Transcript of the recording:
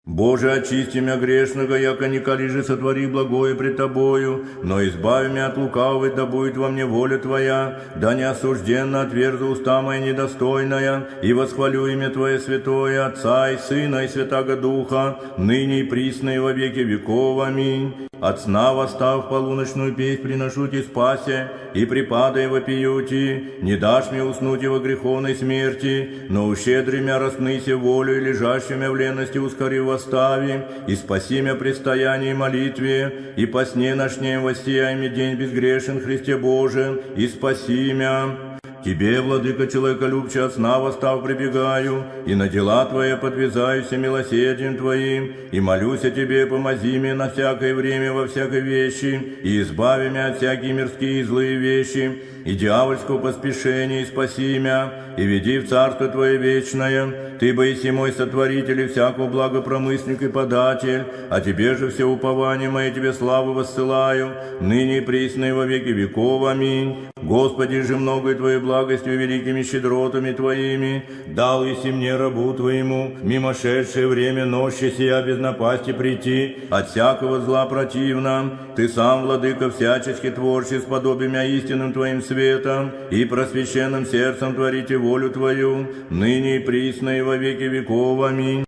Боже, очисти мя грешного, яко николи же сотвори благое пред Тобою, но избави мя от лукавого, да будет во мне воля Твоя, да не осужденно отверзу уста моя недостойная, и восхвалю имя Твое святое, Отца и Сына и Святаго Духа, ныне и присно и во веки веков. Аминь. От сна восстав полуночную песнь приношу Ти спасе, и припадая вопиюти, не дашь мне уснуть и во греховной смерти, но ущедри мя распныся волю и лежащую мя в ленности ускори восстави, и спаси мя предстоянии молитве, и по сне ночнем воссияй мне день безгрешен Христе Боже, и спаси мя. Тебе, владыка человеколюбче, от сна восстав прибегаю, и на дела Твои подвязаюся милосердием Твоим, и молюсь о Тебе, помози мне на всякое время во всякой вещи, и избави меня от всякие мирские и злые вещи, и дьявольского поспешения, и спаси меня, и веди в Царство Твое вечное. Ты, боиси мой сотворитель и всякого благопромысленник и податель, а Тебе же все упование мое, Тебе славу воссылаю, ныне и присно и во веки веков. Аминь. Господи же, многое Твоей благостью, великими щедротами Твоими, дал еси мне, рабу Твоему, мимошедшее время ночи сия без напасти прийти, от всякого зла противно. Ты сам, владыка, всячески творче, сподоби мя истинным Твоим светом, и просвященным сердцем творите волю Твою, ныне и присно и во веки веков. Аминь.